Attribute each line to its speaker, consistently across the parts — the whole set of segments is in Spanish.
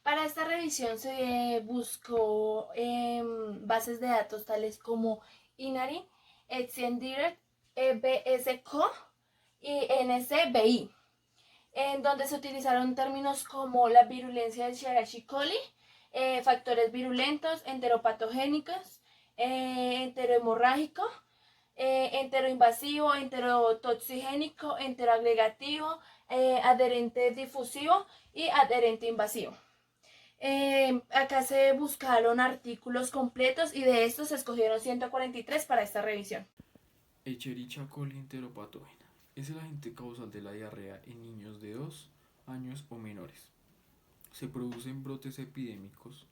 Speaker 1: Para esta revisión se buscó bases de datos tales como INARI, Extended, BSCO y NSBI, en donde se utilizaron términos como la virulencia del Shirashi coli, factores virulentos, enteropatogénicos, enterohemorrágico, enteroinvasivo, enterotoxigénico, enteroagregativo, adherente difusivo y adherente invasivo. Acá se buscaron artículos completos y de estos se escogieron 143 para esta revisión.
Speaker 2: Escherichia coli enteropatógena. Es el agente causal de la diarrea en niños de 2 años o menores. Se producen brotes epidémicos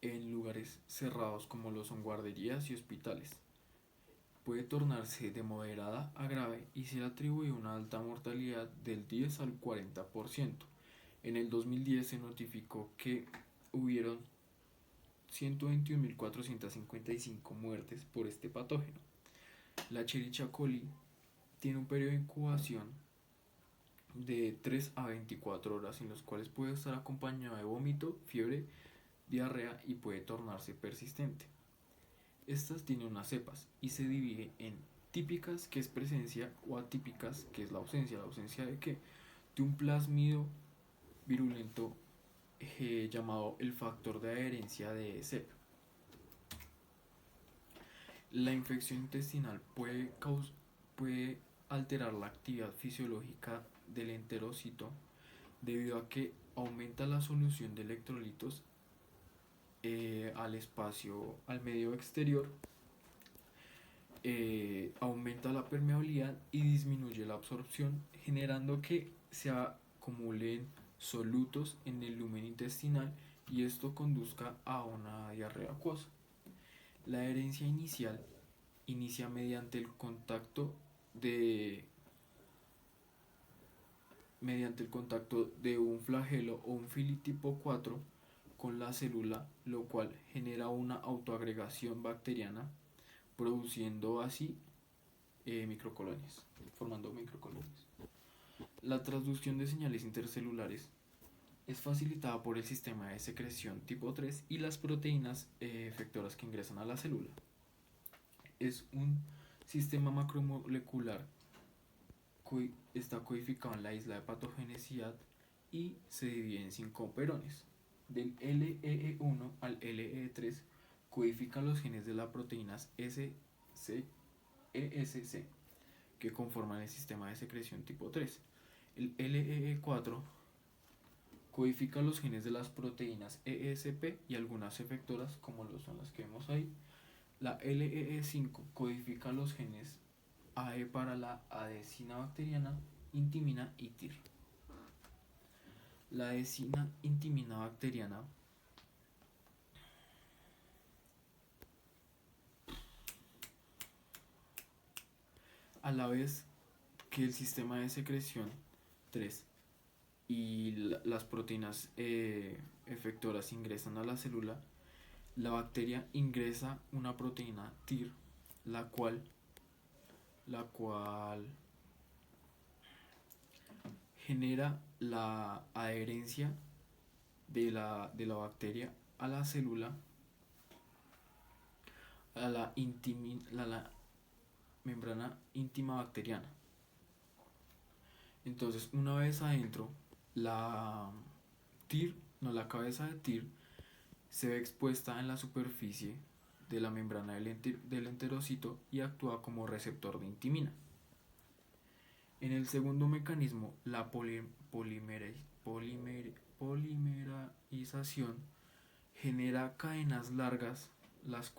Speaker 2: en lugares cerrados como lo son guarderías y hospitales. Puede tornarse de moderada a grave y se le atribuye una alta mortalidad del 10 al 40%. En el 2010 se notificó que hubieron 121.455 muertes por este patógeno. La Escherichia coli tiene un periodo de incubación de 3 a 24 horas en los cuales puede estar acompañado de vómito, fiebre, diarrea y puede tornarse persistente. Estas tienen unas cepas y se divide en típicas, que es presencia, o atípicas, que es la ausencia. ¿La ausencia de qué? De un plásmido virulento llamado el factor de adherencia de CEP. La infección intestinal puede alterar la actividad fisiológica del enterocito debido a que aumenta la solución de electrolitos al medio exterior, aumenta la permeabilidad y disminuye la absorción, generando que se acumulen solutos en el lumen intestinal y esto conduzca a una diarrea acuosa. La adherencia inicial inicia de mediante el contacto de un flagelo o un filitipo 4 con la célula, lo cual genera una autoagregación bacteriana, produciendo así microcolonias, formando microcolonias. La transducción de señales intercelulares es facilitada por el sistema de secreción tipo 3 y las proteínas efectoras que ingresan a la célula. Es un sistema macromolecular, está codificado en la isla de patogenicidad y se divide en 5 operones. Del LEE1 al LEE3 codifica los genes de las proteínas ESC que conforman el sistema de secreción tipo 3. El LEE4 codifica los genes de las proteínas ESP y algunas efectoras como lo son las que vemos ahí. La LEE5 codifica los genes AE para la adesina bacteriana, intimina y TIR. La adesina intimina bacteriana a la vez que el sistema de secreción 3 y las proteínas efectoras ingresan a la célula, la bacteria ingresa una proteína TIR, la cual genera la adherencia de la bacteria a la célula, a la membrana íntima bacteriana. Entonces, una vez adentro, la TIR, no, la cabeza de TIR se ve expuesta en la superficie de la membrana del enterocito y actúa como receptor de intimina. En el segundo mecanismo, la polimerización genera cadenas largas, las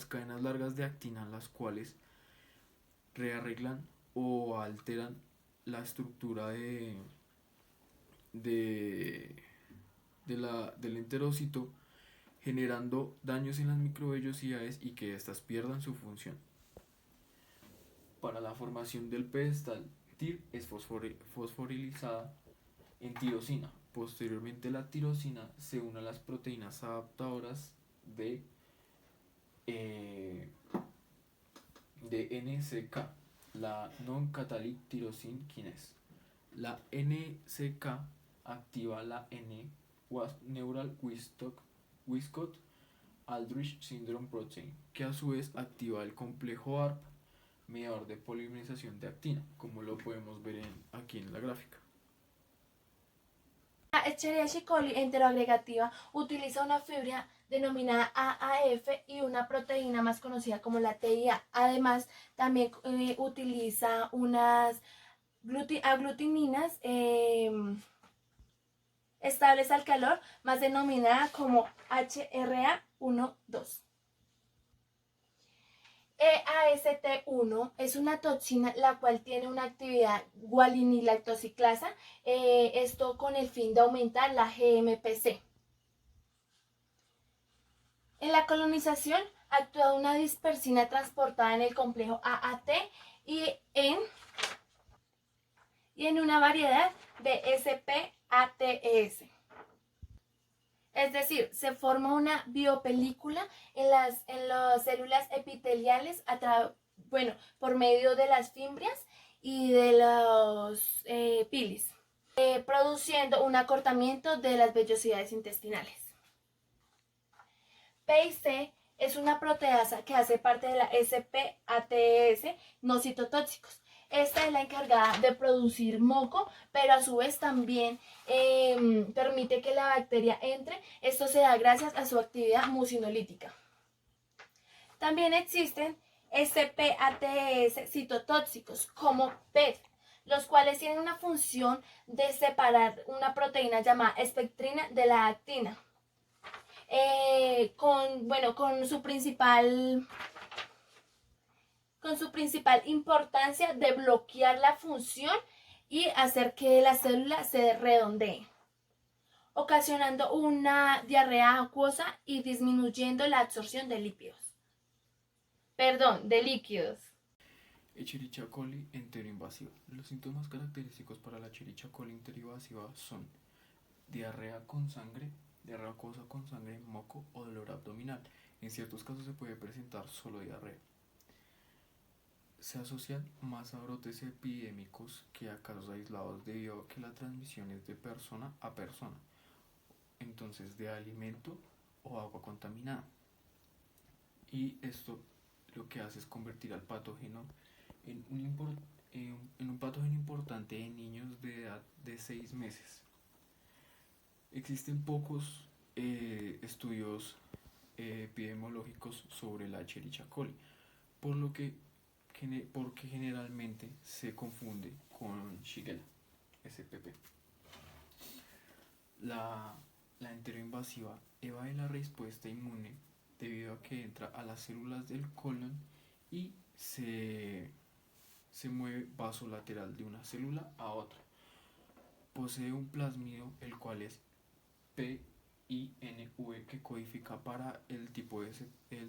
Speaker 2: cadenas largas de actina, las cuales rearreglan o alteran la estructura de, del enterocito, generando daños en las microvellosidades y que éstas pierdan su función. Para la formación del pedestal, TIR es fosforilizada en tirosina. Posteriormente, la tirosina se une a las proteínas adaptadoras eh, de NCK, la Non-Catalytic Tyrosine Kinase. La NCK activa la Neural Wiskott-Aldrich Syndrome Protein, que a su vez activa el complejo ARP, mediador de polimerización de actina, como lo podemos ver aquí en la gráfica.
Speaker 1: La Escherichia coli enteroagregativa utiliza una fibra denominada AAF y una proteína más conocida como la TIA. Además, también utiliza unas aglutininas estables al calor, más denominada como HRA12. EAST1 es una toxina la cual tiene una actividad guaninilactosiclasa, esto con el fin de aumentar la GMPC. En la colonización actúa una dispersina transportada en el complejo AAT y en una variedad de SPATES. Es decir, se forma una biopelícula en las células epiteliales por medio de las fimbrias y de los pilis, produciendo un acortamiento de las vellosidades intestinales. PIC es una proteasa que hace parte de la SPATS, no citotóxicos. Esta es la encargada de producir moco, pero a su vez también permite que la bacteria entre. Esto se da gracias a su actividad mucinolítica. También existen SPATS citotóxicos como PET, los cuales tienen una función de separar una proteína llamada espectrina de la actina. Con su principal importancia de bloquear la función y hacer que la célula se redondee, ocasionando una diarrea acuosa y disminuyendo la absorción de líquidos.
Speaker 2: Escherichia coli enteroinvasiva. Los síntomas característicos para la Escherichia coli enteroinvasiva son diarrea con sangre, diarrea acuosa con sangre, moco o dolor abdominal. En ciertos casos se puede presentar solo diarrea. Se asocian más a brotes epidémicos que a casos aislados debido a que la transmisión es de persona a persona, entonces de alimento o agua contaminada. Y esto lo que hace es convertir al patógeno en un patógeno importante en niños de edad de 6 meses. Existen pocos estudios epidemiológicos sobre la Escherichia coli, porque generalmente se confunde con Shigella spp. La enteroinvasiva evade la respuesta inmune debido a que entra a las células del colon y se mueve vasolateral de una célula a otra. Posee un plásmido, el cual es PINV, que codifica para el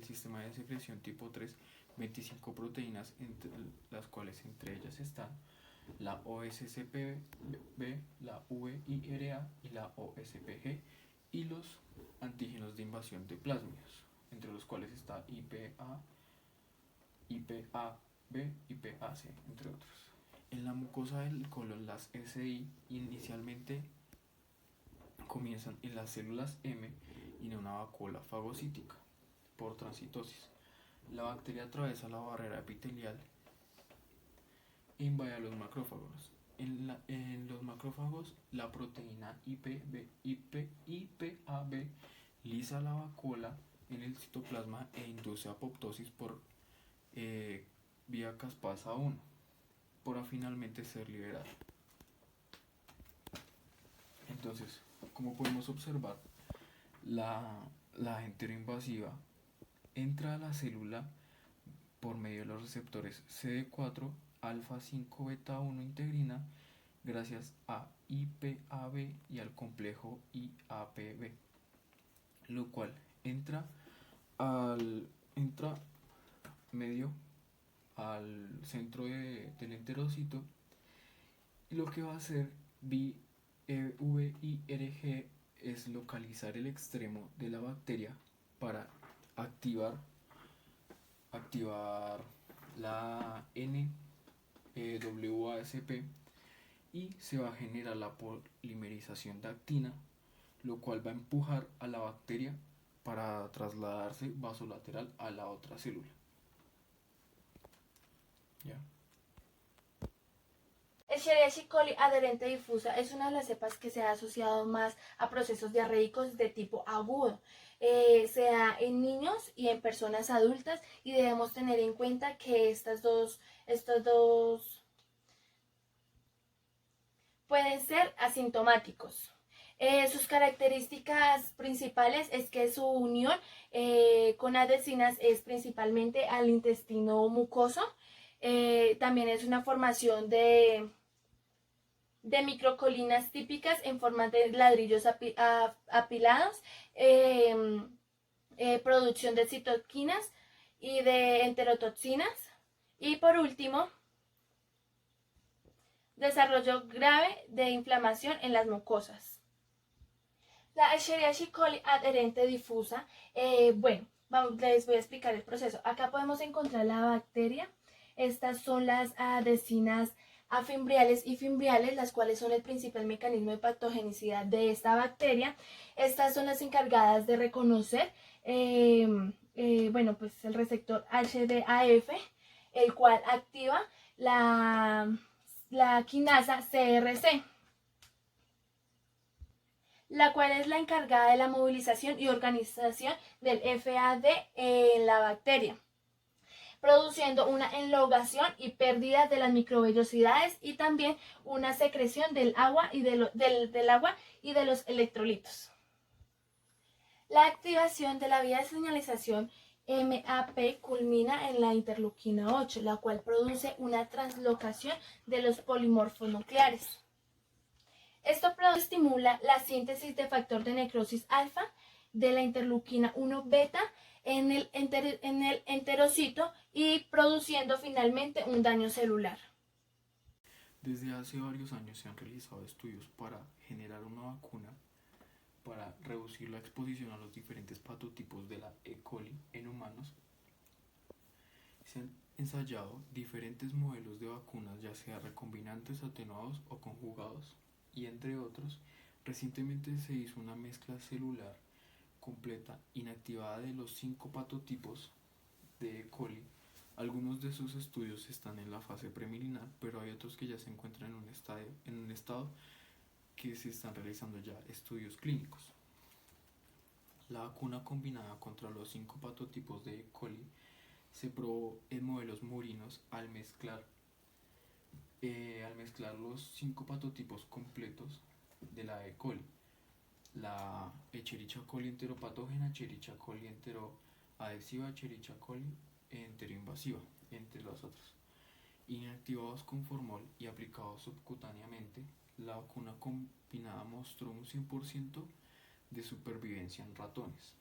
Speaker 2: sistema de secreción tipo 3 25 proteínas, entre las cuales entre ellas están la OSCPB, la VIRA y la OSPG, y los antígenos de invasión de plásmidos, entre los cuales está IPA, IPAB, IPAC, entre otros. En la mucosa del colon, las SI inicialmente comienzan en las células M y en una vacuola fagocítica por transitosis. La bacteria atraviesa la barrera epitelial e invade a los macrófagos. En los macrófagos, la proteína IPAB lisa la vacuola en el citoplasma e induce apoptosis por vía caspasa 1, para finalmente ser liberada. Entonces, como podemos observar, la enteroinvasiva entra a la célula por medio de los receptores CD4, alfa 5 beta 1 integrina, gracias a IPAB y al complejo IAPB, lo cual entra medio al centro del enterocito, y lo que va a hacer VIRG es localizar el extremo de la bacteria para activar la NWASP y se va a generar la polimerización de actina, lo cual va a empujar a la bacteria para trasladarse vasolateral a la otra célula. ¿Ya?
Speaker 1: Escherichia coli adherente difusa es una de las cepas que se ha asociado más a procesos diarreicos de tipo agudo. Se da en niños y en personas adultas y debemos tener en cuenta que estos dos pueden ser asintomáticos. Sus características principales es que su unión con adhesinas es principalmente al intestino mucoso. También es una formación de microcolinas típicas en forma de ladrillos apilados, producción de citoquinas y de enterotoxinas. Y por último, desarrollo grave de inflamación en las mucosas. La Escherichia coli adherente difusa, les voy a explicar el proceso. Acá podemos encontrar la bacteria. Estas son las adhesinas afimbriales y fimbriales, las cuales son el principal mecanismo de patogenicidad de esta bacteria. Estas son las encargadas de reconocer pues el receptor HDAF, el cual activa la quinasa CRC, la cual es la encargada de la movilización y organización del FAD en la bacteria, produciendo una enlogación y pérdida de las microvellosidades y también una secreción del agua y del agua y de los electrolitos. La activación de la vía de señalización MAP culmina en la interleuquina 8, la cual produce una translocación de los polimorfos nucleares. Esto estimula la síntesis de factor de necrosis alfa de la interleuquina 1 beta en el enterocito y produciendo finalmente un daño celular.
Speaker 2: Desde hace varios años se han realizado estudios para generar una vacuna para reducir la exposición a los diferentes patotipos de la E. coli en humanos. Se han ensayado diferentes modelos de vacunas, ya sea recombinantes, atenuados o conjugados, y entre otros, recientemente se hizo una mezcla celular completa inactivada de los 5 patotipos de E. coli. Algunos de sus estudios están en la fase preliminar, pero hay otros que ya se encuentran en un estado que se están realizando ya estudios clínicos. La vacuna combinada contra los 5 patotipos de E. coli se probó en modelos murinos al mezclar los 5 patotipos completos de la E. coli, la Escherichia coli enteropatógena, Escherichia coli enteroadhesiva, Escherichia coli enteroinvasiva, entre los otros. Inactivados con formol y aplicados subcutáneamente, la vacuna combinada mostró un 100% de supervivencia en ratones.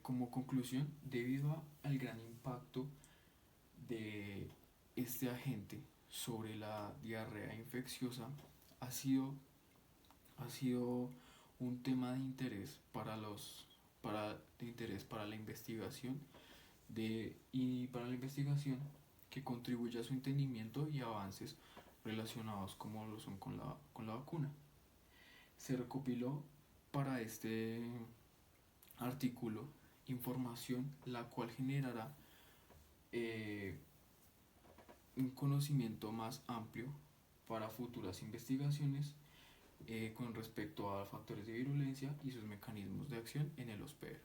Speaker 2: Como conclusión, debido al gran impacto de este agente sobre la diarrea infecciosa, ha sido un tema de interés para la investigación que contribuye a su entendimiento y avances relacionados como lo son con la vacuna. Se recopiló para este artículo información la cual generará un conocimiento más amplio para futuras investigaciones con respecto a factores de virulencia y sus mecanismos de acción en el hospedero.